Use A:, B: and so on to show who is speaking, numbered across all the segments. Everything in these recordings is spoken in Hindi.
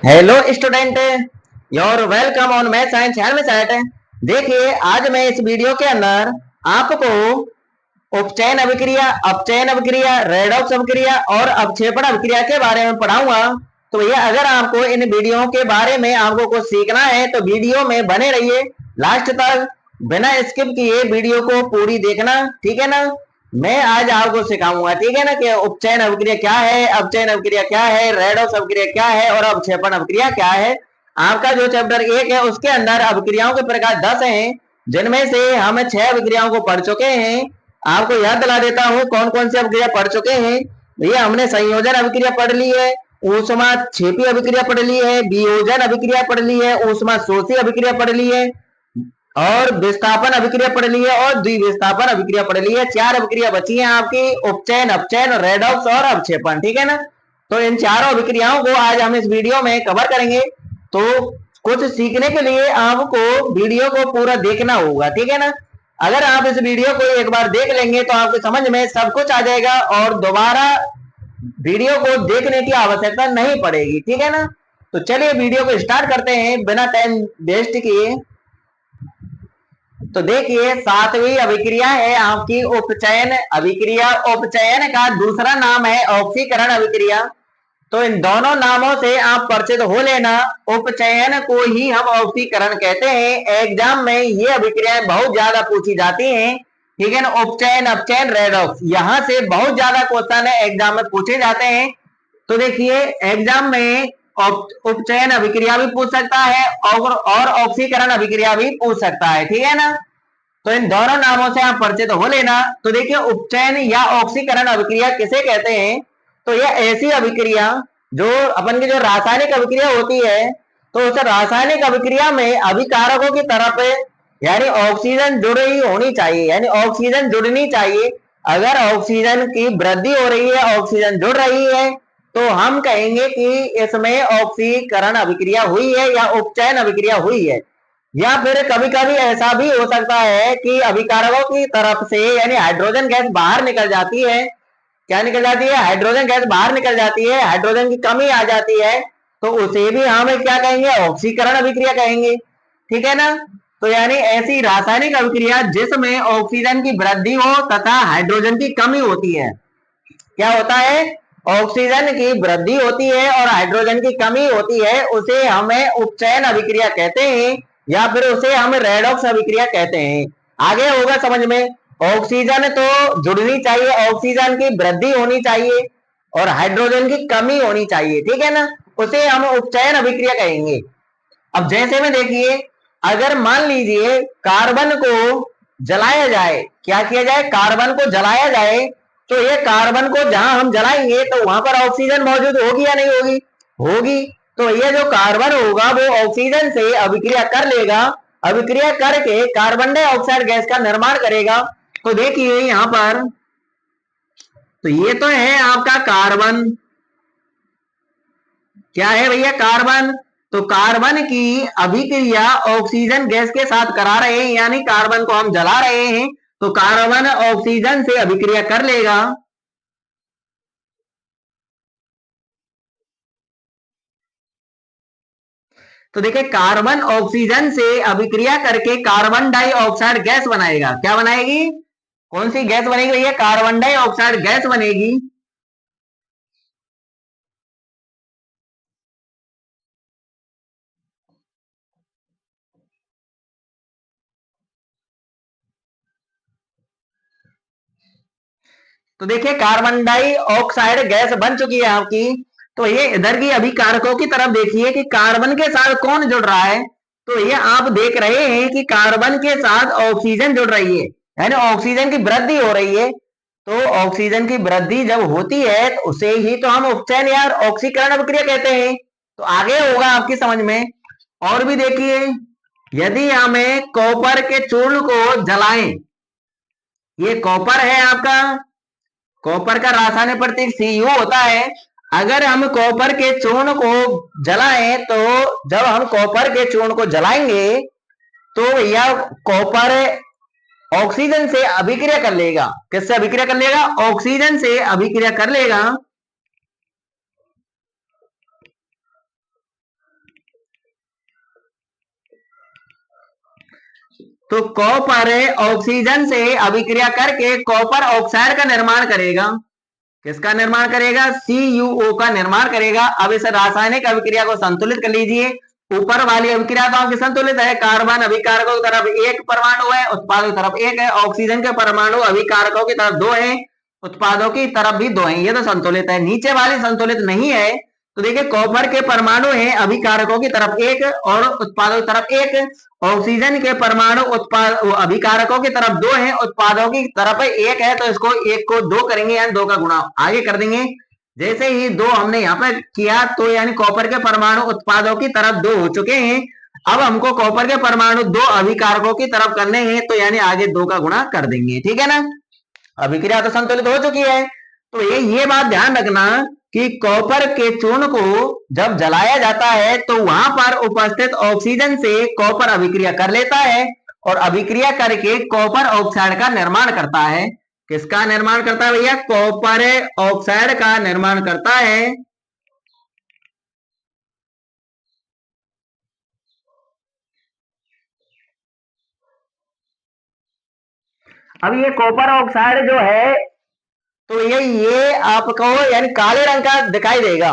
A: Hello student, your welcome on math science helmet. देखिए, आज मैं इस वीडियो के अंदर आपको उपचयन अभिक्रिया, अपचयन अभिक्रिया, रेडॉक्स अभिक्रिया और अवक्षेपण अभिक्रिया के बारे में पढ़ाऊंगा। तो भैया, अगर आपको इन वीडियो के बारे में आपको कुछ सीखना है तो वीडियो में बने रहिए लास्ट तक, बिना स्किप किए वीडियो को पूरी देखना, ठीक है ना। मैं आज आपको सिखाऊंगा, ठीक है ना, कि उपचयन अभिक्रिया क्या है, अपचयन अभिक्रिया क्या है, रेडॉक्स अभिक्रिया क्या है और अवक्षेपण अभिक्रिया क्या है। आपका जो चैप्टर 1 है उसके अंदर अभिक्रियाओं के प्रकार 10 हैं, जिनमें से हम 6 अभिक्रियाओं को पढ़ चुके हैं। आपको याद दिला देता हूं कौन कौन सी अभिक्रिया पढ़ चुके हैं। भैया, हमने संयोजन अभिक्रिया पढ़ ली है, ऊष्मा क्षेपी अभिक्रिया पढ़ ली है, वियोजन अभिक्रिया पढ़ ली है, ऊष्मा शोषी अभिक्रिया पढ़ ली है और विस्थापन अभिक्रिया पढ़ ली है और द्विविस्थापन अभिक्रिया पढ़ ली है। 4 अभिक्रिया बची हैं आपकी, उपचयन, अपचयन, रेडॉक्स और अवक्षेपण, ठीक है ना। तो इन चारों अभिक्रियाओं को आज हम इस वीडियो में कवर करेंगे। तो कुछ सीखने के लिए आपको वीडियो को पूरा देखना होगा, ठीक है ना। अगर आप इस वीडियो को एक बार देख लेंगे तो आपके समझ में सब कुछ आ जाएगा और दोबारा वीडियो को देखने की आवश्यकता नहीं पड़ेगी, ठीक है ना। तो चलिए वीडियो को स्टार्ट करते हैं बिना टाइम वेस्ट किए। तो देखिए, 7वीं अभिक्रिया है आपकी उपचयन अभिक्रिया। उपचयन का दूसरा नाम है ऑक्सीकरण अभिक्रिया। तो इन दोनों नामों से आप परिचित हो लेना। उपचयन को ही हम ऑक्सीकरण कहते हैं। एग्जाम में ये अभिक्रियाएं बहुत ज्यादा पूछी जाती हैं, ठीक है ना। उपचयन, अपचयन, रेडॉक्स, यहाँ से बहुत ज्यादा क्वेश्चन है एग्जाम में पूछे जाते हैं। तो देखिए, एग्जाम में उपचयन अभिक्रिया भी पूछ सकता है और ऑक्सीकरण अभिक्रिया भी पूछ सकता है, ठीक है ना। तो इन दोनों नामों से आप परिचित हो लेना। तो देखिए, उपचयन या ऑक्सीकरण अभिक्रिया किसे कहते हैं। तो यह ऐसी अभिक्रिया जो अपन की जो रासायनिक अभिक्रिया होती है, तो उस रासायनिक अभिक्रिया में अभिकारकों की तरफ यानी ऑक्सीजन जुड़ रही होनी चाहिए, यानी ऑक्सीजन जुड़नी चाहिए। अगर ऑक्सीजन की वृद्धि हो रही है, ऑक्सीजन जुड़ रही है, तो हम कहेंगे कि इसमें ऑक्सीकरण अभिक्रिया हुई है या उपचयन अभिक्रिया हुई है। या फिर कभी कभी ऐसा भी हो सकता है कि अभिकारकों की तरफ से यानी हाइड्रोजन गैस बाहर निकल जाती है। क्या निकल जाती है? हाइड्रोजन गैस बाहर निकल जाती है, हाइड्रोजन की कमी आ जाती है, तो उसे भी हम क्या कहेंगे? ऑक्सीकरण अभिक्रिया कहेंगे, ठीक है ना। तो यानी ऐसी रासायनिक अभिक्रिया जिसमें ऑक्सीजन की वृद्धि हो तथा हाइड्रोजन की कमी होती है। क्या होता है? ऑक्सीजन की वृद्धि होती है और हाइड्रोजन की कमी होती है, उसे हमें उपचयन अभिक्रिया कहते हैं या फिर उसे हम रेडॉक्स अभिक्रिया कहते हैं। आगे होगा समझ में। ऑक्सीजन तो जुड़नी चाहिए, ऑक्सीजन की वृद्धि होनी चाहिए और हाइड्रोजन की कमी होनी चाहिए, ठीक है ना। उसे हम उपचयन अभिक्रिया कहेंगे। अब जैसे में देखिए, अगर मान लीजिए कार्बन को जलाया जाए, क्या किया जाए? कार्बन को जलाया जाए, तो ये कार्बन को जहां हम जलाएंगे तो वहां पर ऑक्सीजन मौजूद होगी या नहीं होगी? होगी। तो ये जो कार्बन होगा वो ऑक्सीजन से अभिक्रिया कर लेगा, अभिक्रिया करके कार्बन डाइऑक्साइड गैस का निर्माण करेगा। तो देखिए यहां पर, तो ये तो है आपका कार्बन। क्या है भैया? कार्बन। तो कार्बन की अभिक्रिया ऑक्सीजन गैस के साथ करा रहे हैं, यानी कार्बन को हम जला रहे हैं, तो कार्बन ऑक्सीजन से अभिक्रिया कर लेगा। तो देखिए, कार्बन ऑक्सीजन से अभिक्रिया करके कार्बन डाइऑक्साइड गैस बनाएगा। क्या बनाएगी? कौन सी गैस बनेगी भैया? कार्बन डाइऑक्साइड गैस बनेगी। तो देखिए, कार्बन डाइऑक्साइड गैस बन चुकी है आपकी। तो ये इधर की अभिकारकों की तरफ देखिए कि कार्बन के साथ कौन जुड़ रहा है। तो ये आप देख रहे हैं कि कार्बन के साथ ऑक्सीजन जुड़ रही है, यानी ऑक्सीजन की वृद्धि हो रही है। तो ऑक्सीजन की वृद्धि जब होती है तो उसे ही तो हम उपचयन या ऑक्सीकरण अभिक्रिया कहते हैं। तो आगे होगा आपकी समझ में। और भी देखिए, यदि हमें कॉपर के चूर्ण को जलाएं, ये कॉपर है आपका, कॉपर का रासायनिक प्रतीक Cu होता है। अगर हम कॉपर के चूर्ण को जलाएं, तो जब हम कॉपर के चूर्ण को जलाएंगे तो यह कॉपर ऑक्सीजन से अभिक्रिया कर लेगा। किससे अभिक्रिया कर लेगा? ऑक्सीजन से अभिक्रिया कर लेगा। तो कॉपर ऑक्सीजन से अभिक्रिया करके कॉपर ऑक्साइड का निर्माण करेगा। किसका निर्माण करेगा? CuO का निर्माण करेगा। अब इस रासायनिक अभिक्रिया को संतुलित कर लीजिए। ऊपर वाली अभिक्रिया तो आपकी संतुलित है, कार्बन अभिकारकों की तरफ एक परमाणु है, उत्पादों की तरफ एक है, ऑक्सीजन के परमाणु अभिकारकों की तरफ दो है, उत्पादों की तरफ भी दो है, ये तो संतुलित है। नीचे वाली संतुलित नहीं है। तो देखिए कॉपर के परमाणु है अभिकारकों की तरफ एक और उत्पादों की तरफ एक, ऑक्सीजन के परमाणु उत्पाद अभिकारकों की तरफ दो है, उत्पादों की तरफ एक है, तो इसको एक को दो करेंगे यानी दो का गुणा आगे कर देंगे। जैसे ही दो हमने यहाँ पर किया तो यानी कॉपर के परमाणु उत्पादों की तरफ दो हो चुके हैं। अब हमको कॉपर के परमाणु दो अभिकारकों की तरफ करने हैं, तो यानी आगे दो का गुणा कर देंगे। ठीक है ना, अभिक्रिया तो संतुलित हो चुकी है। तो ये बात ध्यान रखना कि कॉपर के चूर्ण को जब जलाया जाता है तो वहां पर उपस्थित ऑक्सीजन से कॉपर अभिक्रिया कर लेता है और अभिक्रिया करके कॉपर ऑक्साइड का निर्माण करता है। किसका निर्माण करता है भैया? कॉपर ऑक्साइड का निर्माण करता है। अब ये कॉपर ऑक्साइड जो है तो ये आपको यानी काले रंग का दिखाई देगा,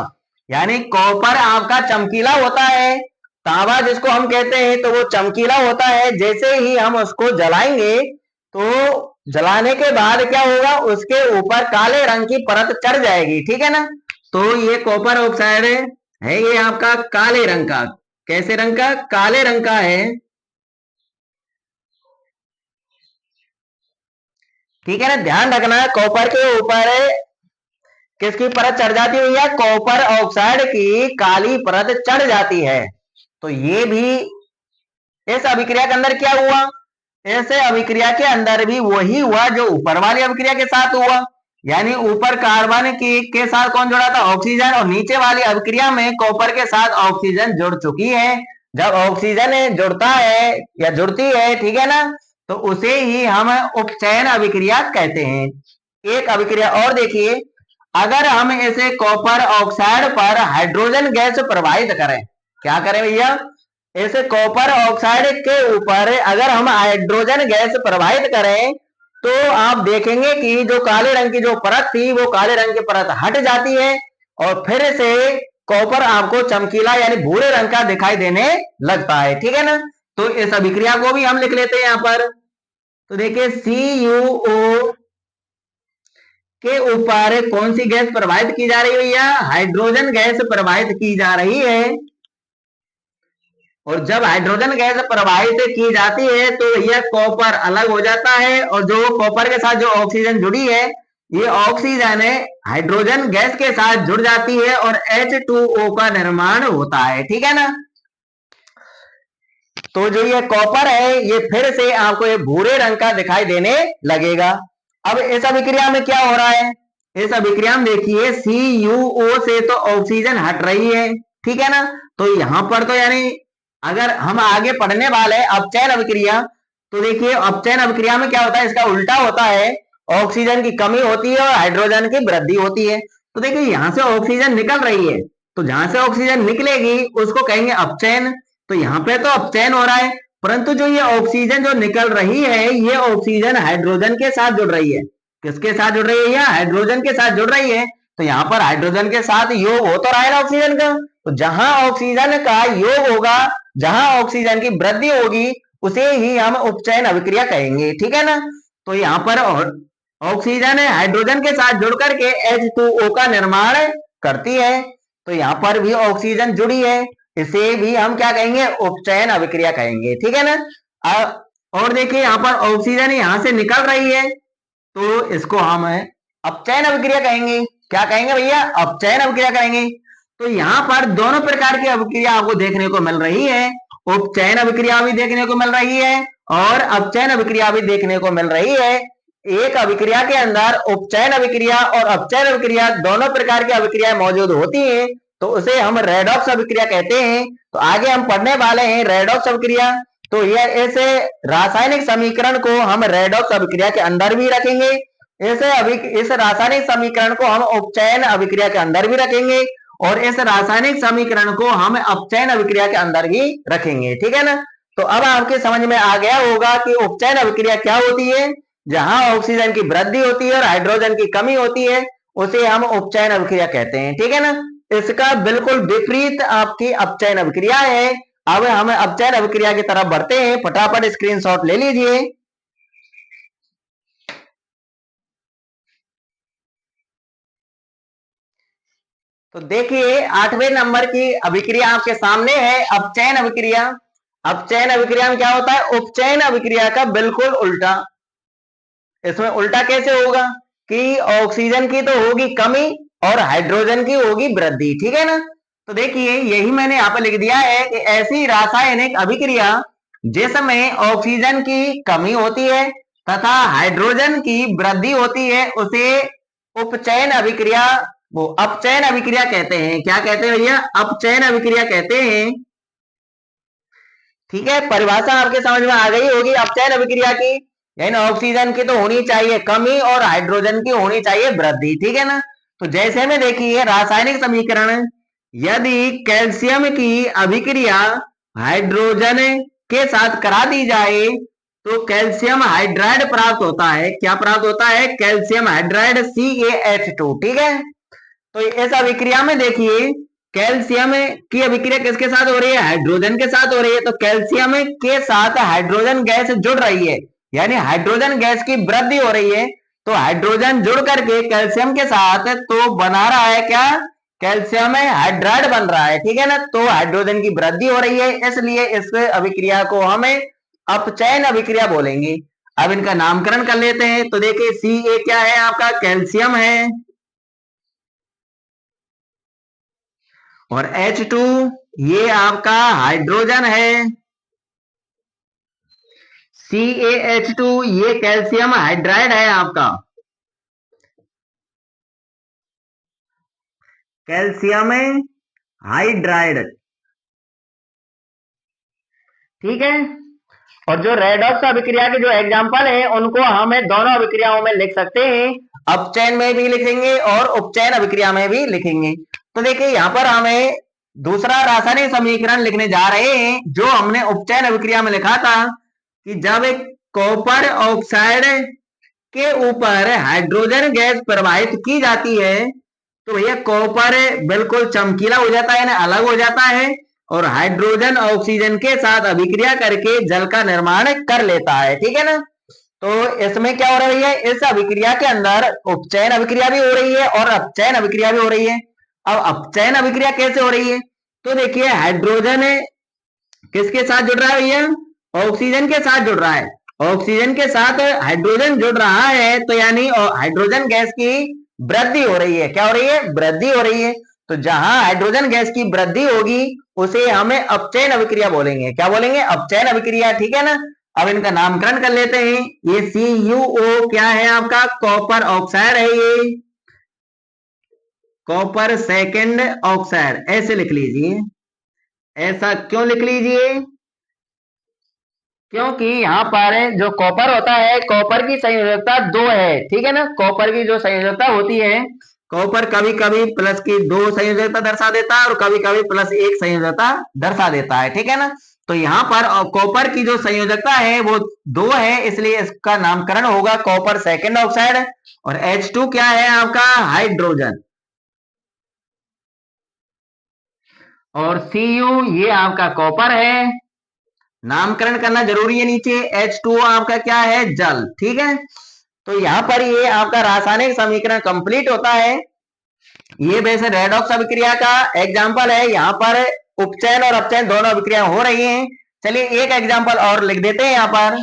A: यानी कॉपर आपका चमकीला होता है, तांबा जिसको हम कहते हैं तो वो चमकीला होता है। जैसे ही हम उसको जलाएंगे तो जलाने के बाद क्या होगा, उसके ऊपर काले रंग की परत चढ़ जाएगी। ठीक है ना, तो ये कॉपर ऑक्साइड है ये आपका काले रंग का। कैसे रंग का? काले रंग का है। ठीक है ना, ध्यान रखना कॉपर के ऊपर किसकी परत चढ़ जाती हुई है? कॉपर ऑक्साइड की काली परत चढ़ जाती है। तो ये भी इस अभिक्रिया के अंदर क्या हुआ? ऐसे अभिक्रिया के अंदर भी वही हुआ जो ऊपर वाली अभिक्रिया के साथ हुआ, यानी ऊपर कार्बन के साथ कौन जुड़ा था? ऑक्सीजन, और नीचे वाली अभिक्रिया में कॉपर के साथ ऑक्सीजन जुड़ चुकी है। जब ऑक्सीजन जुड़ता है या जुड़ती है, ठीक है ना, तो उसे ही हम उपचयन अभिक्रिया कहते हैं। एक अभिक्रिया और देखिए, अगर हम इसे कॉपर ऑक्साइड पर हाइड्रोजन गैस प्रवाहित करें, क्या करें भैया? इसे कॉपर ऑक्साइड के ऊपर अगर हम हाइड्रोजन गैस प्रवाहित करें तो आप देखेंगे कि जो काले रंग की जो परत थी वो काले रंग की परत हट जाती है और फिर से कॉपर आपको चमकीला यानी भूरे रंग का दिखाई देने लगता है। ठीक है ना, तो इस अभिक्रिया को भी हम लिख लेते हैं यहां पर। तो देखिए CuO के ऊपर कौन सी गैस प्रवाहित की जा रही है भैया? हाइड्रोजन गैस प्रवाहित की जा रही है। और जब हाइड्रोजन गैस प्रवाहित की जाती है तो यह कॉपर अलग हो जाता है और जो कॉपर के साथ जो ऑक्सीजन जुड़ी है ये ऑक्सीजन हाइड्रोजन गैस के साथ जुड़ जाती है और H2O का निर्माण होता है। ठीक है ना, तो जो ये कॉपर है ये फिर से आपको ये भूरे रंग का दिखाई देने लगेगा। अब इस अभिक्रिया में क्या हो रहा है? इस अभिक्रिया में देखिए CuO से तो ऑक्सीजन हट रही है। ठीक है ना, तो यहां पर तो यानी अगर हम आगे पढ़ने वाले अपचयन अभिक्रिया, तो देखिए अपचयन अभिक्रिया में क्या होता है? इसका उल्टा होता है, ऑक्सीजन की कमी होती है और हाइड्रोजन की वृद्धि होती है। तो देखिए यहां से ऑक्सीजन निकल रही है, तो जहां से ऑक्सीजन निकलेगी उसको कहेंगे अपचयन। तो यहाँ पे तो अपचयन हो रहा है, परंतु जो ये ऑक्सीजन जो निकल रही है ये ऑक्सीजन हाइड्रोजन के साथ जुड़ रही है। किसके साथ जुड़ रही है? हाइड्रोजन के साथ जुड़ रही है। तो यहाँ पर हाइड्रोजन के साथ योग हो तो रहा है ना ऑक्सीजन का, तो जहां ऑक्सीजन का योग होगा, जहां ऑक्सीजन की वृद्धि होगी उसे ही हम उपचयन अभिक्रिया कहेंगे। ठीक है ना, तो यहाँ पर ऑक्सीजन हाइड्रोजन के साथ जुड़ करके H2O का निर्माण करती है, तो यहाँ पर भी ऑक्सीजन जुड़ी है, इसे भी हम क्या कहेंगे? उपचयन अभिक्रिया कहेंगे। ठीक है ना, और देखिए यहाँ पर ऑक्सीजन यहाँ से निकल रही है तो इसको हम अपचयन अभिक्रिया कहेंगे। क्या कहेंगे भैया? अपचयन अभिक्रिया कहेंगे। तो यहाँ पर दोनों प्रकार की अभिक्रिया आपको देखने को मिल रही है, उपचयन अभिक्रिया भी देखने को मिल रही है और अपचयन अभिक्रिया भी देखने को मिल रही है। एक अभिक्रिया के अंदर उपचयन अभिक्रिया और अपचयन अभिक्रिया दोनों प्रकार की अभिक्रियाएं मौजूद होती हैं, तो उसे हम रेडॉक्स अभिक्रिया कहते हैं। तो आगे हम पढ़ने वाले हैं रेडॉक्स अभिक्रिया, तो यह इस रासायनिक समीकरण को हम रेडॉक्स अभिक्रिया के अंदर भी रखेंगे, इस रासायनिक समीकरण को हम उपचयन अभिक्रिया के अंदर भी रखेंगे और इस रासायनिक समीकरण को हम अपचयन अभिक्रिया के अंदर भी रखेंगे। ठीक है ना, तो अब आपके समझ में आ गया होगा कि उपचयन अभिक्रिया क्या होती है। जहां ऑक्सीजन की वृद्धि होती है और हाइड्रोजन की कमी होती है उसे हम उपचयन अभिक्रिया कहते हैं, ठीक है ना। इसका बिल्कुल विपरीत आपकी अपचयन अभिक्रिया है। अब हम अपचयन अभिक्रिया की तरफ बढ़ते हैं, फटाफट स्क्रीनशॉट ले लीजिए। तो देखिए 8वें नंबर की अभिक्रिया आपके सामने है, अपचयन अभिक्रिया। अपचयन अभिक्रिया में क्या होता है, उपचयन अभिक्रिया का बिल्कुल उल्टा। इसमें उल्टा कैसे होगा कि ऑक्सीजन की तो होगी कमी और हाइड्रोजन की होगी वृद्धि, ठीक है ना। तो देखिए यही मैंने यहाँ पे लिख दिया है कि ऐसी रासायनिक अभिक्रिया जिसमें ऑक्सीजन की कमी होती है तथा हाइड्रोजन की वृद्धि होती है उसे उपचयन अभिक्रिया, वो अपचयन अभिक्रिया कहते हैं। क्या कहते हैं भैया, अपचयन अभिक्रिया कहते हैं, ठीक है। परिभाषा आपके समझ में आ गई होगी अपचयन अभिक्रिया की। यानी ऑक्सीजन की तो होनी चाहिए कमी और हाइड्रोजन की होनी चाहिए वृद्धि, ठीक है ना। तो जैसे में देखिए रासायनिक समीकरण, यदि कैल्शियम की अभिक्रिया हाइड्रोजन के साथ करा दी जाए तो कैल्शियम हाइड्राइड प्राप्त होता है। क्या प्राप्त होता है, कैल्शियम हाइड्राइड CaH2, ठीक है। तो इस अभिक्रिया में देखिए कैल्शियम की अभिक्रिया किसके साथ हो रही है, हाइड्रोजन के साथ हो रही है। तो कैल्शियम के साथ हाइड्रोजन गैस जुड़ रही है, यानी हाइड्रोजन गैस की वृद्धि हो रही है। तो हाइड्रोजन जुड़ करके कैल्शियम के साथ तो बना रहा है क्या, कैल्शियम हाइड्राइड बन रहा है, ठीक है ना। तो हाइड्रोजन की वृद्धि हो रही है, इसलिए इस अभिक्रिया को हमें अपचयन अभिक्रिया बोलेंगे। अब इनका नामकरण कर लेते हैं। तो देखिए Ca क्या है आपका, कैल्शियम है, और H2 ये आपका हाइड्रोजन है। CaH2 ये कैल्शियम हाइड्राइड है आपका, कैल्शियम हाइड्राइड, ठीक है। और जो रेडॉक्स अभिक्रिया के जो एग्जांपल है उनको हमें दोनों अभिक्रियाओं में लिख सकते हैं, अपचयन में भी लिखेंगे और उपचयन अभिक्रिया में भी लिखेंगे। तो देखिए यहाँ पर हमें दूसरा रासायनिक समीकरण लिखने जा रहे हैं जो हमने उपचयन अभिक्रिया में लिखा था कि जब एक कॉपर ऑक्साइड के ऊपर हाइड्रोजन गैस प्रवाहित की जाती है तो भैया कॉपर बिल्कुल चमकीला हो जाता है ना, अलग हो जाता है, और हाइड्रोजन ऑक्सीजन के साथ अभिक्रिया करके जल का निर्माण कर लेता है, ठीक है ना। तो इसमें क्या हो रही है, इस अभिक्रिया के अंदर उपचयन अभिक्रिया भी हो रही है और अपचयन अभिक्रिया भी हो रही है। अब अपचयन अभिक्रिया कैसे हो रही है, तो देखिए हाइड्रोजन किसके साथ जुड़ रहा है भैया, ऑक्सीजन के साथ जुड़ रहा है। ऑक्सीजन के साथ हाइड्रोजन जुड़ रहा है तो यानी हाइड्रोजन गैस की वृद्धि हो रही है। क्या हो रही है, वृद्धि हो रही है। तो जहां हाइड्रोजन गैस की वृद्धि होगी उसे हमें अपचयन अभिक्रिया बोलेंगे। क्या बोलेंगे, अपचयन अभिक्रिया, ठीक है ना। अब इनका नामकरण कर लेते हैं। ये CuO क्या है आपका, कॉपर ऑक्साइड है, ये कॉपर सेकेंड ऑक्साइड ऐसे लिख लीजिए। ऐसा क्यों लिख लीजिए, क्योंकि यहाँ पर जो कॉपर होता है कॉपर की संयोजकता 2 है, ठीक है ना। कॉपर की जो संयोजकता होती है, कॉपर कभी कभी प्लस की 2 संयोजकता दर्शा देता है और कभी कभी प्लस 1 संयोजकता दर्शा देता है, ठीक है ना। तो यहाँ पर कॉपर की जो संयोजकता है वो 2 है, इसलिए इसका नामकरण होगा कॉपर सेकेंड ऑक्साइड। और H2 क्या है आपका, हाइड्रोजन, और Cu ये आपका कॉपर है। नामकरण करना जरूरी है नीचे। H2O आपका क्या है, जल, ठीक है। तो यहाँ पर ये आपका रासायनिक समीकरण कंप्लीट होता है। ये वैसे रेडॉक्स अभिक्रिया का एग्जाम्पल है, यहाँ पर उपचयन और अपचयन दोनों अभिक्रिया हो रही हैं। चलिए एक एग्जाम्पल और लिख देते हैं यहाँ पर।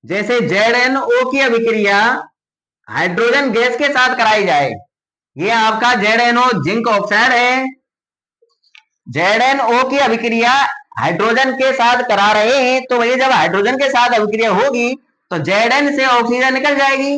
A: जैसे ZNO की अभिक्रिया हाइड्रोजन गैस के साथ कराई जाए, ये आपका ZNO जिंक ऑक्साइड है। ZNO की अभिक्रिया हाइड्रोजन के साथ करा रहे हैं तो वही जब हाइड्रोजन के साथ अभिक्रिया होगी तो Zn से ऑक्सीजन निकल जाएगी।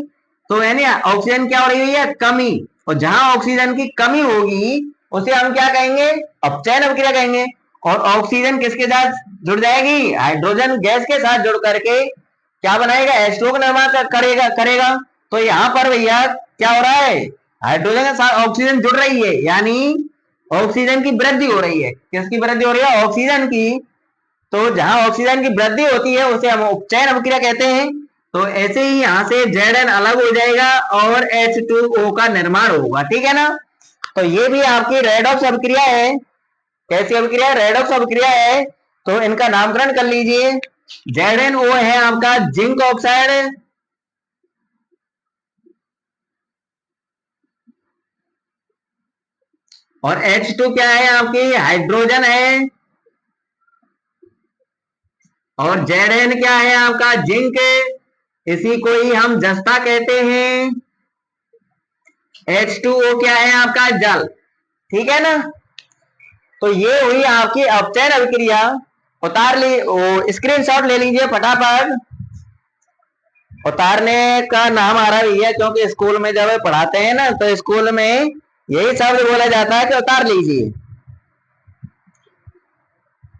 A: तो यानी ऑक्सीजन क्या हो रही है, कमी। और जहां ऑक्सीजन की कमी होगी उसे हम क्या कहेंगे, अपचयन अभिक्रिया कहेंगे। और ऑक्सीजन किसके साथ जुड़ जाएगी, हाइड्रोजन गैस के साथ जुड़ करके क्या बनाएगा, H2O का निर्माण करेगा करेगा। तो यहाँ पर भैया क्या हो रहा है, हाइड्रोजन के साथ ऑक्सीजन जुड़ रही है, यानी ऑक्सीजन की वृद्धि हो रही है। किसकी वृद्धि हो रही है? ऑक्सीजन की। तो जहां ऑक्सीजन की वृद्धि होती है उसे हम उपचयन अभिक्रिया कहते हैं। तो ऐसे ही यहाँ से Zn अलग हो जाएगा और H2O का निर्माण होगा, ठीक है ना। तो ये भी आपकी रेडॉक्स अभिक्रिया है। कैसी अभिक्रिया? रेडॉक्स अभिक्रिया है। तो इनका नामकरण कर लीजिए। ZnO है आपका जिंक ऑक्साइड, और H2 क्या है? आपकी हाइड्रोजन है, और Zn क्या है? आपका जिंक। इसी को ही हम जस्ता कहते हैं। H2O क्या है? आपका जल, ठीक है ना। तो ये हुई आपकी अपचयन अभिक्रिया। उतार ली, स्क्रीनशॉट ले लीजिए फटाफट। उतारने का नाम आ रहा है क्योंकि स्कूल में जब पढ़ाते हैं ना तो स्कूल में यही शब्द बोला जाता है कि उतार लीजिए।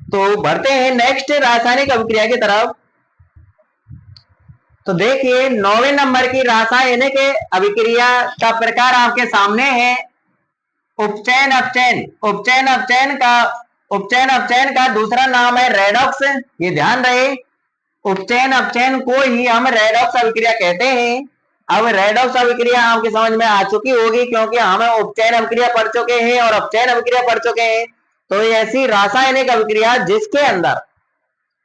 A: तो बढ़ते हैं नेक्स्ट रासायनिक अभिक्रिया की तरफ। तो देखिए 9वें नंबर की रासायनिक अभिक्रिया का प्रकार आपके सामने है। उपचयन अपचयन। उपचयन अपचयन का दूसरा नाम है रेडॉक्स। ये ध्यान रहे, उपचयन अपचयन को ही हम रेडॉक्स अभिक्रिया कहते हैं। अब रेडॉक्स अभिक्रिया आपकी समझ में आ चुकी होगी क्योंकि हम उपचयन अभिक्रिया पढ़ चुके हैं और अपचयन अभिक्रिया पढ़ चुके हैं। तो ऐसी रासायनिक अभिक्रिया जिसके अंदर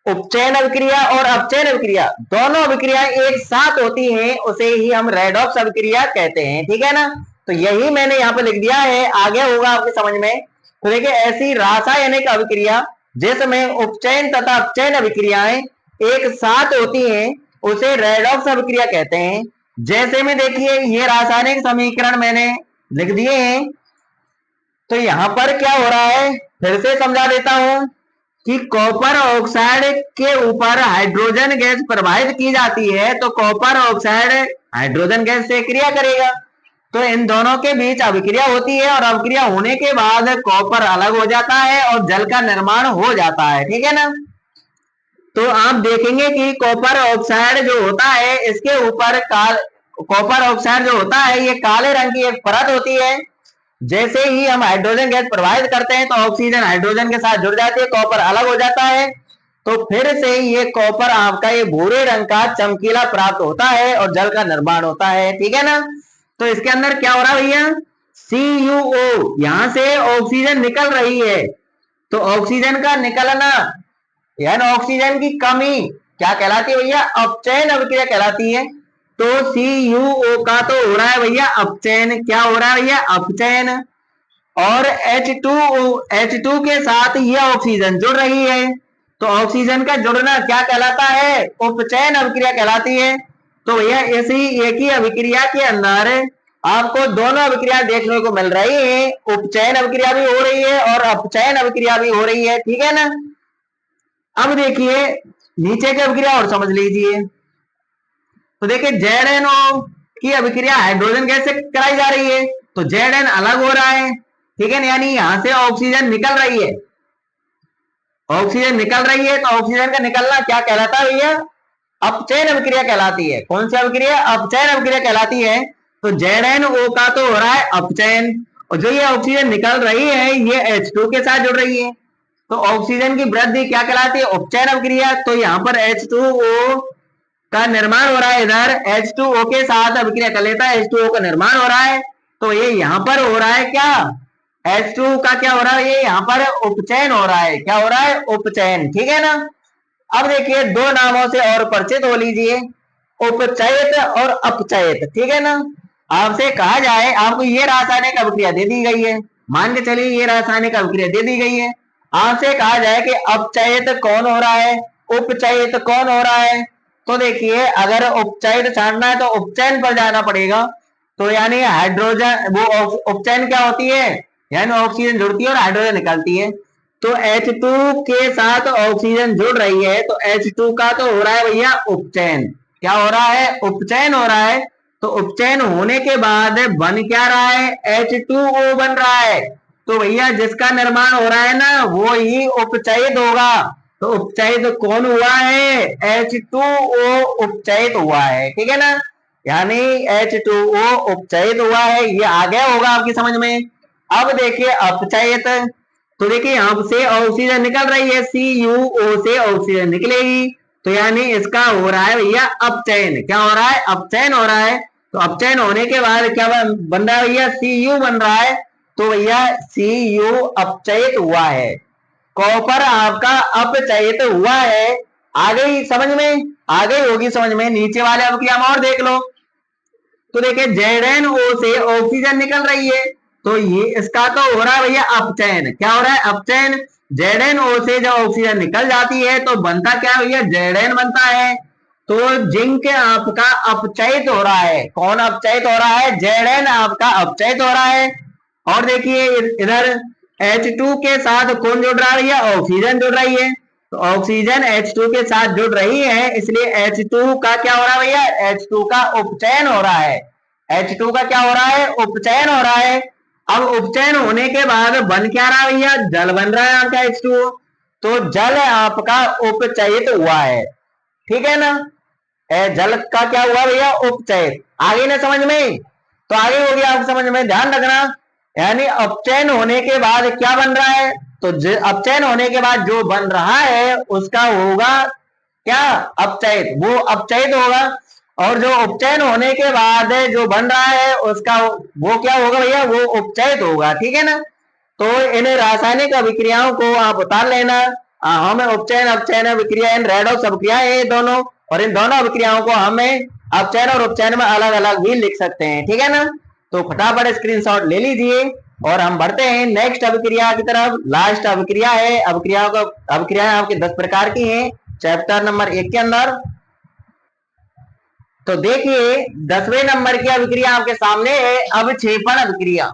A: उपचयन अभिक्रिया और अपचयन अभिक्रिया दोनों अभिक्रिया एक साथ होती हैं उसे ही हम रेडॉक्स अभिक्रिया कहते हैं, ठीक है ना। तो यही मैंने यहाँ पे लिख दिया है, आगे होगा आपकी समझ में। तो देखिए ऐसी रासायनिक अभिक्रिया जिसमें उपचयन तथा अपचयन अभिक्रियाएं एक साथ होती हैं उसे रेडॉक्स अभिक्रिया कहते हैं। जैसे में देखिए ये रासायनिक समीकरण मैंने लिख दिए हैं। तो यहां पर क्या हो रहा है फिर से समझा देता हूं कि कॉपर ऑक्साइड के ऊपर हाइड्रोजन गैस प्रवाहित की जाती है तो कॉपर ऑक्साइड हाइड्रोजन गैस से क्रिया करेगा। तो इन दोनों के बीच अभिक्रिया होती है और अभिक्रिया होने के बाद कॉपर अलग हो जाता है और जल का निर्माण हो जाता है, ठीक है ना। तो आप देखेंगे कि कॉपर ऑक्साइड जो होता है इसके ऊपर कॉपर ऑक्साइड जो होता है ये काले रंग की एक परत होती है। जैसे ही हम हाइड्रोजन गैस प्रवाहित करते हैं तो ऑक्सीजन हाइड्रोजन के साथ जुड़ जाती है, कॉपर अलग हो जाता है। तो फिर से ये कॉपर आपका ये भूरे रंग का चमकीला प्राप्त होता है और जल का निर्माण होता है, ठीक है ना। तो इसके अंदर क्या हो रहा है भैया? CuO, यहां से ऑक्सीजन निकल रही है। तो ऑक्सीजन का निकलना यानी ऑक्सीजन की कमी क्या कहलाती है भैया? अपचयन अभिक्रिया कहलाती है। तो CuO का तो हो रहा है भैया अपचयन। क्या हो रहा है भैया? अपचयन। और H2 के साथ ये ऑक्सीजन जुड़ रही है। तो ऑक्सीजन का जुड़ना क्या कहलाता है? उपचयन अभिक्रिया कहलाती है। तो भैया ऐसी एक ही अभिक्रिया के अंदर आपको दोनों अभिक्रिया देखने को मिल रही है, उपचयन अभिक्रिया भी हो रही है और अपचयन अभिक्रिया भी हो रही है, ठीक है ना। अब देखिए नीचे की अभिक्रिया और समझ लीजिए। तो देखिए ZnO की अभिक्रिया हाइड्रोजन गैस से कराई जा रही है तो Zn अलग हो रहा है, ठीक है। यानी यहां से ऑक्सीजन निकल रही है, ऑक्सीजन निकल रही है। तो ऑक्सीजन का निकलना क्या कहलाता है भैया? अपचयन अभिक्रिया कहलाती है। कौन सी अभिक्रिया? अपचयन अभिक्रिया कहलाती है। तो ZnO का तो हो रहा है अपचयन और जो ये ऑक्सीजन निकल रही है ये H2 के साथ जुड़ रही है। तो ऑक्सीजन की वृद्धि क्या कहलाती है? उपचयन अभिक्रिया। तो यहाँ पर H2O का निर्माण हो रहा है, इधर H2O के साथ अभिक्रिया कर लेता है, H2O का निर्माण हो रहा है। तो ये यहाँ पर हो रहा है क्या? H2 का क्या हो रहा है? ये यहाँ पर उपचयन हो रहा है। क्या हो रहा है? उपचयन, ठीक है ना। अब देखिए दो नामों से और परिचित हो लीजिए, उपचयित और अपचयित, ठीक है ना। आपसे कहा जाए आपको ये रासायनिक अभिक्रिया दे दी गई है, मान के चलिए ये रासायनिक अभिक्रिया दे दी गई है। आपसे कहा जाए कि अपचयित कौन हो रहा है, उपचयित कौन हो रहा है। तो देखिए अगर उपचयित छांटना है तो उपचयन पर जाना पड़ेगा। तो यानी हाइड्रोजन वो उपचयन क्या होती है? यानी ऑक्सीजन जुड़ती है और हाइड्रोजन निकलती है। तो H2 के साथ ऑक्सीजन जुड़ रही है तो H2 का तो हो रहा है भैया उपचयन। क्या हो रहा है? उपचयन हो रहा है। तो उपचयन होने के बाद बन क्या रहा है? H2O बन रहा है। तो भैया जिसका निर्माण हो रहा है ना वो ही उपचयित होगा। तो उपचयित कौन हुआ है? H2O उपचयित हुआ है, ठीक है ना। यानी H2O उपचयित हुआ है, ये आ गया होगा आपकी समझ में। अब देखिए अपचयित, तो देखिए यहाँ से ऑक्सीजन निकल रही है, CuO से ऑक्सीजन निकलेगी, तो यानी इसका हो रहा है भैया अपचयन। क्या हो रहा है? अपचयन हो रहा है। तो अपचयन होने के बाद क्या बन रहा है भैया? Cu बन रहा है। तो भैया Cu अपचयित हुआ है, कॉपर आपका अपचयित हुआ है। आ गई समझ में? आ गई होगी समझ में। नीचे वाले अब क्या और देख लो, तो देखिए ZnO से ऑक्सीजन निकल रही है, तो ये इसका तो हो रहा है भैया अपचयन। क्या हो रहा है? अपचयन। ZnO से जब ऑक्सीजन निकल जाती है तो बनता क्या भैया? Zn बनता है। तो जिंक आपका अपचयित हो रहा है। कौन अपचयित हो रहा है? Zn आपका अपचयित हो रहा है। और देखिए इधर H2 के साथ कौन जुड़ रहा है भैया? ऑक्सीजन जुड़ रही है। तो ऑक्सीजन H2 के साथ जुड़ रही है, इसलिए H2 का क्या हो रहा है भैया? H2 का उपचयन हो रहा है। H2 का क्या हो रहा है? उपचयन हो रहा है। अब उपचयन होने के बाद बन क्या रहा है भैया? जल बन रहा है आपका H2O। तो जल आपका उपचयित हुआ है, ठीक है ना? जल का क्या हुआ भैया? उपचयित। आगे ना समझ में? तो आगे हो गया आप समझ में, ध्यान रखना। यानी अपचयन होने के बाद क्या बन रहा है? तो अपचयन होने के बाद जो बन रहा है उसका होगा क्या? अपचयित। वो अपचयित होगा। और जो उपचयन होने के बाद जो बन रहा है उसका वो क्या होगा भैया? वो उपचयित होगा, ठीक है ना? तो इन रासायनिक अभिक्रियाओं को आप उतार लेना। हमें उपचयन अपचयन अभिक्रिया, इन रेडॉक्स अभिक्रिया है दोनों, और इन दोनों अभिक्रियाओं को हमें अपचयन और उपचयन में अलग अलग भी लिख सकते हैं, ठीक है ना? तो फटाफट स्क्रीनशॉट ले लीजिए और हम बढ़ते हैं नेक्स्ट अभिक्रिया की तरफ। लास्ट अभिक्रिया है। अभिक्रियाएं आपके 10 प्रकार की हैं चैप्टर नंबर 1 के अंदर। तो देखिए 10वें नंबर की अभिक्रिया आपके सामने है, अवक्षेपण अभिक्रिया।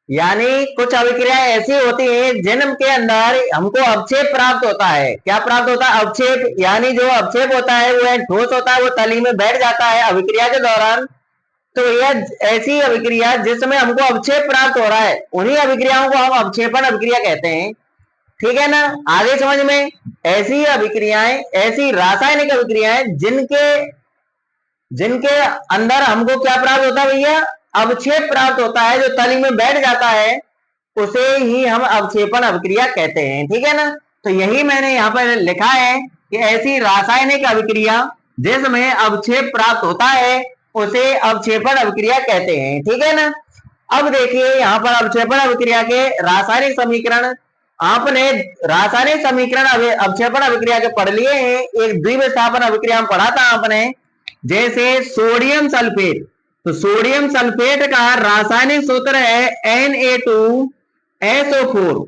A: यानी कुछ अभिक्रियाएं ऐसी होती हैं जिनके अंदर हमको अवक्षेप प्राप्त होता है। क्या प्राप्त होता है? अवक्षेप। यानी जो अवक्षेप होता है वो ठोस होता है, वो तली में बैठ जाता है अभिक्रिया के दौरान। तो यह ऐसी अभिक्रिया जिसमें हमको अवक्षेप प्राप्त हो रहा है, उन्हीं अभिक्रियाओं को हम अवक्षेपण अभिक्रिया कहते हैं, ठीक है ना? आगे समझ में? ऐसी अभिक्रियाएं, ऐसी रासायनिक अभिक्रियाएं जिनके अंदर हमको क्या प्राप्त होता है भैया? अवक्षेप प्राप्त होता है, जो तली में बैठ जाता है उसे ही हम अवक्षेपण अभिक्रिया कहते हैं, ठीक है ना? तो यही मैंने यहाँ पर लिखा है कि ऐसी रासायनिक अभिक्रिया जिसमें अवक्षेप प्राप्त होता है उसे अवक्षेपण अभिक्रिया कहते हैं, ठीक है ना? अब देखिए यहाँ पर अवक्षेपण अभिक्रिया के रासायनिक समीकरण, आपने रासायनिक समीकरण अवक्षेपण अभिक्रिया के पढ़ लिए हैं। एक द्विविस्थापन अभिक्रिया में पढ़ा था आपने, जैसे सोडियम सल्फेट। तो सोडियम सल्फेट का रासायनिक सूत्र है Na2SO4।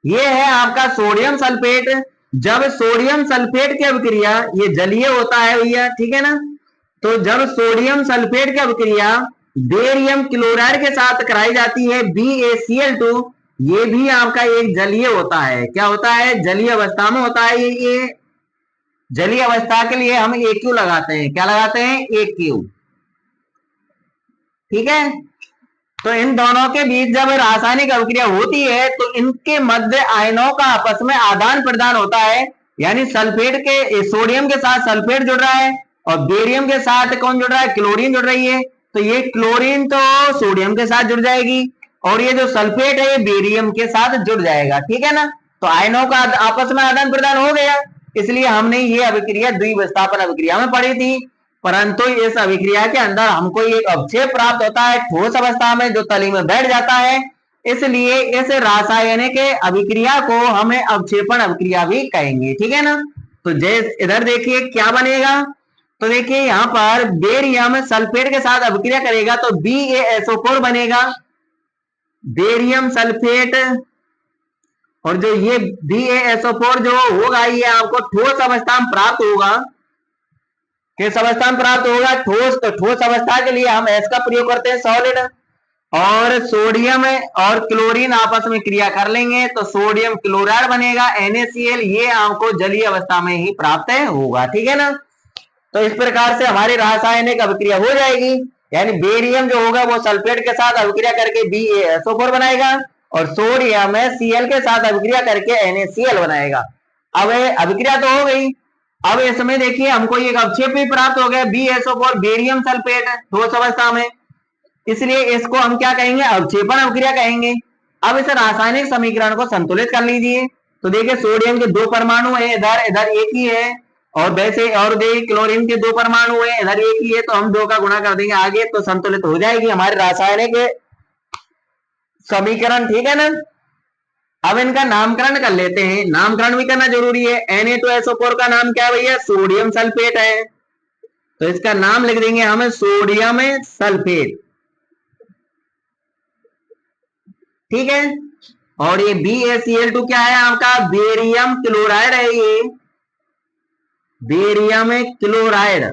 A: ये है आपका सोडियम सल्फेट। जब सोडियम सल्फेट की अभिक्रिया, ये जलीय होता है भैया, ठीक है ना? तो जब सोडियम सल्फेट की अभिक्रिया बेरियम क्लोराइड के साथ कराई जाती है BaCl2, ये भी आपका एक जलीय होता है। क्या होता है? जलीय अवस्था में होता है ये जलीय अवस्था के लिए हम AQ लगाते हैं। क्या लगाते हैं? AQ, ठीक है? तो इन दोनों के बीच जब रासायनिक अभिक्रिया होती है तो इनके मध्य आयनों का आपस में आदान प्रदान होता है। यानी सल्फेट के, सोडियम के साथ सल्फेट जुड़ रहा है और बेरियम के साथ कौन जुड़ रहा है? क्लोरीन जुड़ रही है। तो ये क्लोरीन तो सोडियम के साथ जुड़ जाएगी और ये जो सल्फेट है ये बेरियम के साथ जुड़ जाएगा, ठीक है ना? तो आयनों का आपस में आदान प्रदान हो गया। इसलिए हमने ये अभिक्रिया द्विविस्थापन अभिक्रिया में पढ़ी थी। परंतु इस अभिक्रिया के अंदर हमको एक अवक्षेप प्राप्त होता है ठोस अवस्था में, जो तली में बैठ जाता है। इसलिए इस रासायनिक अभिक्रिया को हमें अवक्षेपण अभिक्रिया भी कहेंगे, ठीक है ना? तो जैसे इधर देखिए क्या बनेगा, तो देखिए यहाँ पर बेरियम सल्फेट के साथ अभिक्रिया करेगा तो BaSO4 बनेगा, बेरियम सल्फेट। और जो ये BaSO4 जो होगा ये आपको ठोस अवस्था में प्राप्त होगा। किस अवस्था में प्राप्त होगा? ठोस। तो ठोस अवस्था के लिए हम S का प्रयोग करते हैं, सॉलिड। और सोडियम और क्लोरीन आपस में क्रिया कर लेंगे तो सोडियम क्लोराइड बनेगा NaCl। ये आपको जलीय अवस्था में ही प्राप्त होगा, ठीक है ना? तो इस प्रकार से हमारी रासायनिक अभिक्रिया हो जाएगी। यानी बेरियम जो होगा वो सल्फेट के साथ अभिक्रिया करके BaSO4 बनाएगा और सोडियम Cl के साथ अभिक्रिया करके NaCl बनाएगा। अब अभिक्रिया तो हो गई। अब इसमें देखिए हमको एक अवक्षेप भी प्राप्त हो गया BaSO4, बेरियम सल्फेट ठोस अवस्था में। इसलिए इसको हम क्या कहेंगे? अवक्षेपण अभिक्रिया कहेंगे। अब इस रासायनिक समीकरण को संतुलित कर लीजिए। तो देखिए सोडियम के 2 परमाणु है, इधर इधर एक ही है, और वैसे और देखिए क्लोरीन के 2 परमाणु है, इधर एक ही है, तो हम 2 का गुणा कर देंगे आगे, तो संतुलित हो जाएगी हमारी रासायनिक समीकरण। ठीक है ना। अब इनका नामकरण कर लेते हैं, नामकरण भी करना जरूरी है। Na2SO4 का नाम क्या है भैया? सोडियम सल्फेट है, तो इसका नाम लिख देंगे हम सोडियम सल्फेट। ठीक है। और ये BaCl2 क्या है आपका? बेरियम क्लोराइड है, ये बेरियम क्लोराइड।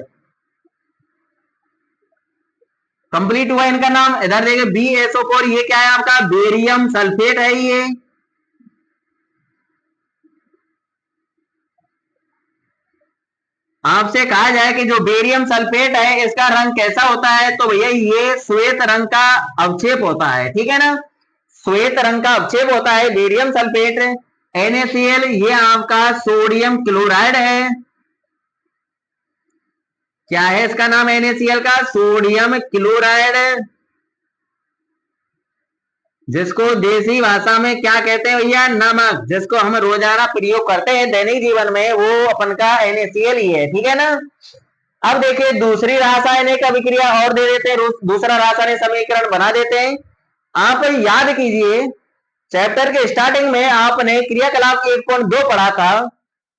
A: कंप्लीट हुआ इनका नाम। इधर देखिए BaSO4, ये क्या है आपका? बेरियम सल्फेट है ये। आपसे कहा जाए कि जो बेरियम सल्फेट है इसका रंग कैसा होता है, तो भैया ये श्वेत रंग का अवक्षेप होता है। ठीक है ना, श्वेत रंग का अवक्षेप होता है बेरियम सल्फेट। NaCl ये आपका सोडियम क्लोराइड है। क्या है इसका नाम NaCl का? सोडियम क्लोराइड, जिसको देसी भाषा में क्या कहते हैं भैया? नमक, जिसको हम रोजाना प्रयोग करते हैं दैनिक जीवन में, वो अपन का NaCl ही है। ठीक है ना। अब देखिए दूसरी रासायनिक अभिक्रिया और दे देते हैं, दूसरा रासायनिक समीकरण बना देते हैं। आप याद कीजिए चैप्टर के स्टार्टिंग में आपने क्रियाकलाप 1.2 पढ़ा था,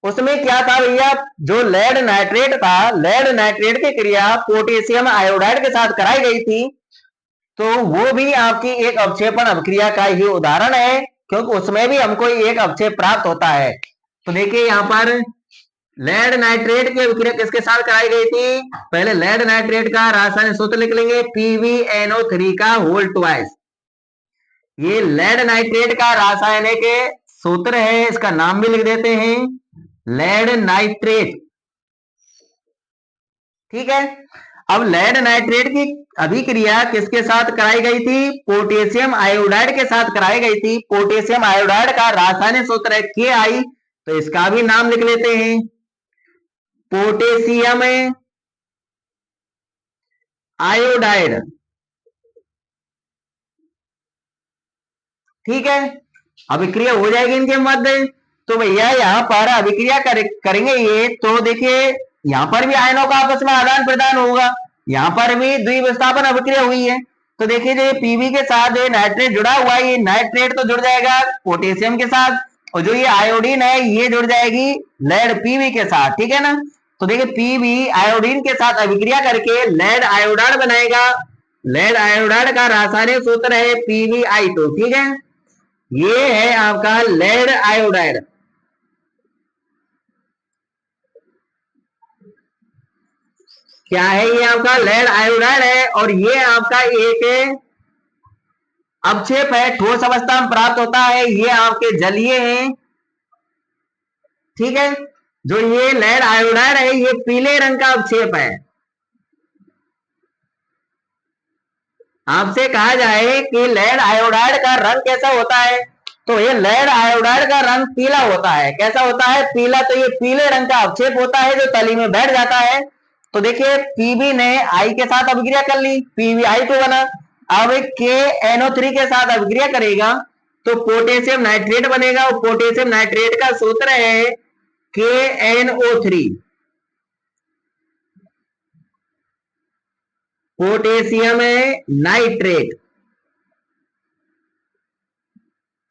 A: उसमें क्या था भैया? जो लेड नाइट्रेट था, लेड नाइट्रेट की क्रिया पोटेशियम आयोडाइड के साथ कराई गई थी, तो वो भी आपकी एक अवक्षेपण अभिक्रिया का ही उदाहरण है, क्योंकि उसमें भी हमको एक अवक्षेप प्राप्त होता है। तो देखिए यहाँ पर लेड नाइट्रेट की अभिक्रिया किसके साथ कराई गई थी? पहले लेड नाइट्रेट का रासायनिक सूत्र लिख लेंगे, PbNO3 का होल ट्वाइस। ये लेड नाइट्रेट का रासायनिक सूत्र है, इसका नाम भी लिख देते हैं लेड नाइट्रेट। ठीक है। अब लेड नाइट्रेट की अभिक्रिया किसके साथ कराई गई थी? पोटेशियम आयोडाइड के साथ कराई गई थी। पोटेशियम आयोडाइड का रासायनिक सूत्र है Ki, तो इसका भी नाम लिख लेते हैं पोटेशियम आयोडाइड। ठीक है, अभिक्रिया हो जाएगी इनके मध्य। तो भैया यहाँ पर अभिक्रिया करेंगे ये, तो देखिए यहाँ पर भी आयनों का आपस में आदान प्रदान होगा, यहाँ पर भी द्विविस्थापन अभिक्रिया हुई है। तो देखिए जो पीवी के साथ जो नाइट्रेट जुड़ा हुआ है, ये नाइट्रेट तो जुड़ जाएगा पोटेशियम के साथ, और जो ये आयोडीन है ये जुड़ जाएगी लेड पीवी के साथ। ठीक है ना। तो देखिए पीवी आयोडीन के साथ अभिक्रिया करके लेड आयोडाइड बनाएगा। लेड आयोडाइड का रासायनिक सूत्र है PbI2। ठीक है, ये है आपका लेड आयोडाइड। क्या है? ये आपका लेड आयोडाइड है, और ये आपका एक अवक्षेप है, ठोस अवस्था में प्राप्त होता है, ये आपके जलीय है। ठीक है, जो ये लेड आयोडाइड है ये पीले रंग का अवक्षेप है। आपसे कहा जाए कि लेड आयोडाइड का रंग कैसा होता है, तो ये लेड आयोडाइड का रंग पीला होता है। कैसा होता है? पीला। तो ये पीले रंग का अवक्षेप होता है जो तली में बैठ जाता है। तो देखिए पीबी ने आई के साथ अभिक्रिया कर ली, PbI2 बना। अब KNO3 के साथ अभिक्रिया करेगा तो पोटेशियम नाइट्रेट बनेगा, और पोटेशियम नाइट्रेट का सूत्र है KNO3, पोटेशियम नाइट्रेट।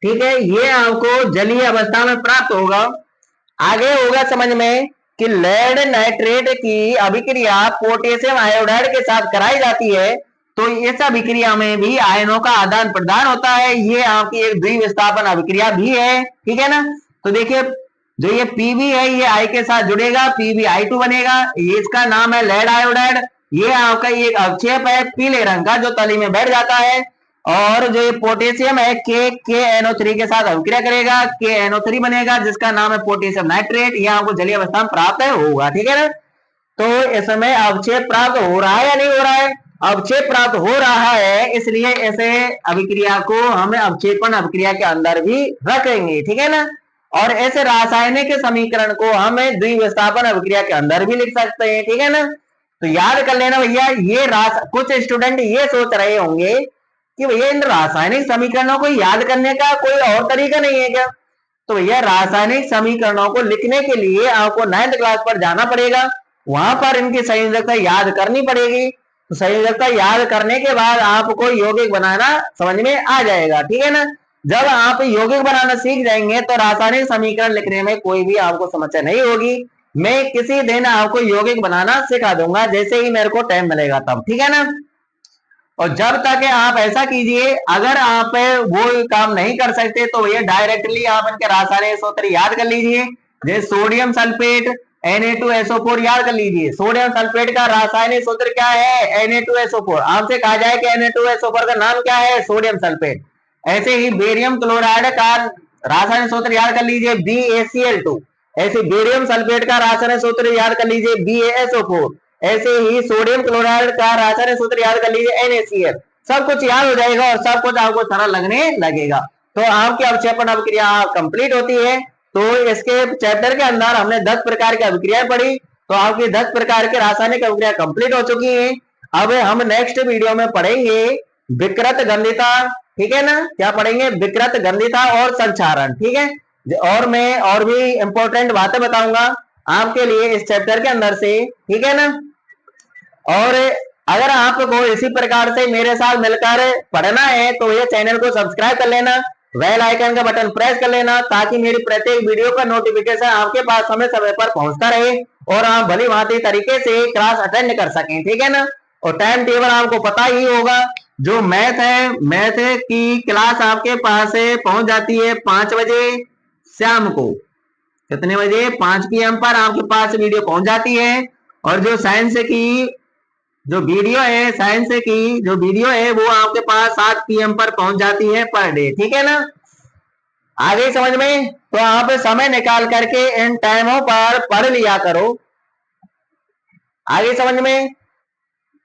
A: ठीक है, ये आपको जलीय अवस्था में प्राप्त होगा। आगे होगा समझ में कि लेड नाइट्रेट की अभिक्रिया पोटेशियम आयोडाइड के साथ कराई जाती है, तो इस अभिक्रिया में भी आयनों का आदान प्रदान होता है, ये आपकी एक द्विविस्थापन अभिक्रिया भी है। ठीक है ना। तो देखिए जो ये पीबी है ये आई के साथ जुड़ेगा, PbI2 बनेगा, ये इसका नाम है लेड आयोडाइड। ये आपका एक अवक्षेप है पीले रंग का जो तली में बैठ जाता है, और जो ये पोटेशियम है KNO3 के साथ अभिक्रिया करेगा, KNO3 बनेगा जिसका नाम है पोटेशियम नाइट्रेट। ये आपको जलीय अवस्था में प्राप्त होगा। ठीक है ना। तो इसमें अवक्षेप प्राप्त हो रहा है या नहीं हो रहा है? अवक्षेप प्राप्त हो रहा है, इसलिए ऐसे अभिक्रिया को हम अवक्षेपण अभिक्रिया के अंदर भी रखेंगे। ठीक है ना। और ऐसे रासायनिक समीकरण को हम द्विविस्थापन अभिक्रिया के अंदर भी लिख सकते हैं। ठीक है ना। तो याद कर लेना भैया, ये कुछ स्टूडेंट ये सोच रहे होंगे कि भैया इन रासायनिक समीकरणों को याद करने का कोई और तरीका नहीं है क्या? तो भैया रासायनिक समीकरणों को लिखने के लिए आपको 9th क्लास पर जाना पड़ेगा, वहां पर इनकी संयोजकता याद करनी पड़ेगी। तो संयोजकता याद करने के बाद आपको यौगिक बनाना समझ में आ जाएगा, ठीक है ना। जब आप यौगिक बनाना सीख जाएंगे तो रासायनिक समीकरण लिखने में कोई भी आपको समस्या नहीं होगी। मैं किसी दिन आपको यौगिक बनाना सिखा दूंगा, जैसे ही मेरे को टाइम मिलेगा तब, ठीक है ना। और जब तक आप ऐसा कीजिए, अगर आप वो काम नहीं कर सकते तो ये डायरेक्टली आप इनके रासायनिक सूत्र याद कर लीजिए। जैसे सोडियम सल्फेट Na2SO4 याद कर लीजिए। सोडियम सल्फेट का रासायनिक सूत्र क्या है? Na2SO4। आपसे कहा जाए कि Na2SO4 का नाम क्या है? Sodium sulphate. ऐसे ही बेरियम क्लोराइड का रासायनिक सूत्र याद कर लीजिए, BaCl2। ऐसे बेरियम सल्फेट का रासायनिक सूत्र याद कर लीजिए, BaSO4। ऐसे ही सोडियम क्लोराइड का रासायनिक सूत्र याद कर लीजिए, NaCl। सब कुछ याद हो जाएगा और सब कुछ आपको सरल लगने लगेगा। तो आपकी अवक्षेपण अभिक्रिया कंप्लीट होती है। तो इसके चैप्टर के अंदर हमने 10 प्रकार की अभिक्रियाएं पढ़ी। तो आपकी 10 प्रकार की रासायनिक अभिक्रिया कंप्लीट हो चुकी है। अब हम नेक्स्ट वीडियो में पढ़ेंगे विकृत गंधिता, ठीक है ना। क्या पढ़ेंगे? विकृत गंधिता और संक्षारण, ठीक है। और मैं और भी इंपॉर्टेंट बातें बताऊंगा आपके लिए इस चैप्टर के अंदर से, ठीक है ना। और अगर आपको इसी प्रकार से मेरे साथ मिलकर पढ़ना है तो ये चैनल को सब्सक्राइब कर लेना, बेल आइकन का बटन प्रेस कर लेना, ताकि मेरी प्रत्येक वीडियो का नोटिफिकेशन आपके पास समय समय पर पहुंचता रहे और आप भली भांति तरीके से क्लास अटेंड कर सकें, ठीक है ना। और टाइम टेबल आपको पता ही होगा, जो मैथ है, मैथ की क्लास आपके पास पहुंच जाती है 5 बजे शाम को। कितने बजे? 5 PM पर आपके पास वीडियो पहुंच जाती है। और जो साइंस की जो वीडियो है, साइंस की जो वीडियो है वो आपके पास 7 PM पर पहुंच जाती है पर डे, ठीक है ना। आ गई समझ में? तो आप समय निकाल करके इन टाइमों पर पढ़ लिया करो। आ गई समझ में?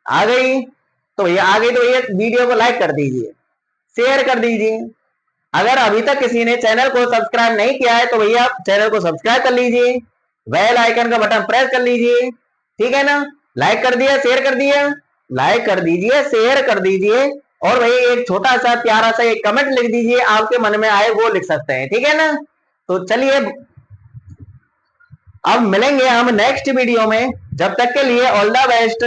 A: आ गई? तो ये आ गई तो ये वीडियो को लाइक कर दीजिए, शेयर कर दीजिए। अगर अभी तक किसी ने चैनल को सब्सक्राइब नहीं किया है तो भैया आप चैनल को सब्सक्राइब कर लीजिए, बेल आइकन का बटन प्रेस कर लीजिए, ठीक है ना। लाइक कर दिया, शेयर कर दिया, लाइक कर दीजिए, शेयर कर दीजिए। और भाई एक छोटा सा प्यारा सा एक कमेंट लिख दीजिए, आपके मन में आए वो लिख सकते हैं, ठीक है ना। तो चलिए अब मिलेंगे हम नेक्स्ट वीडियो में, जब तक के लिए ऑल द बेस्ट।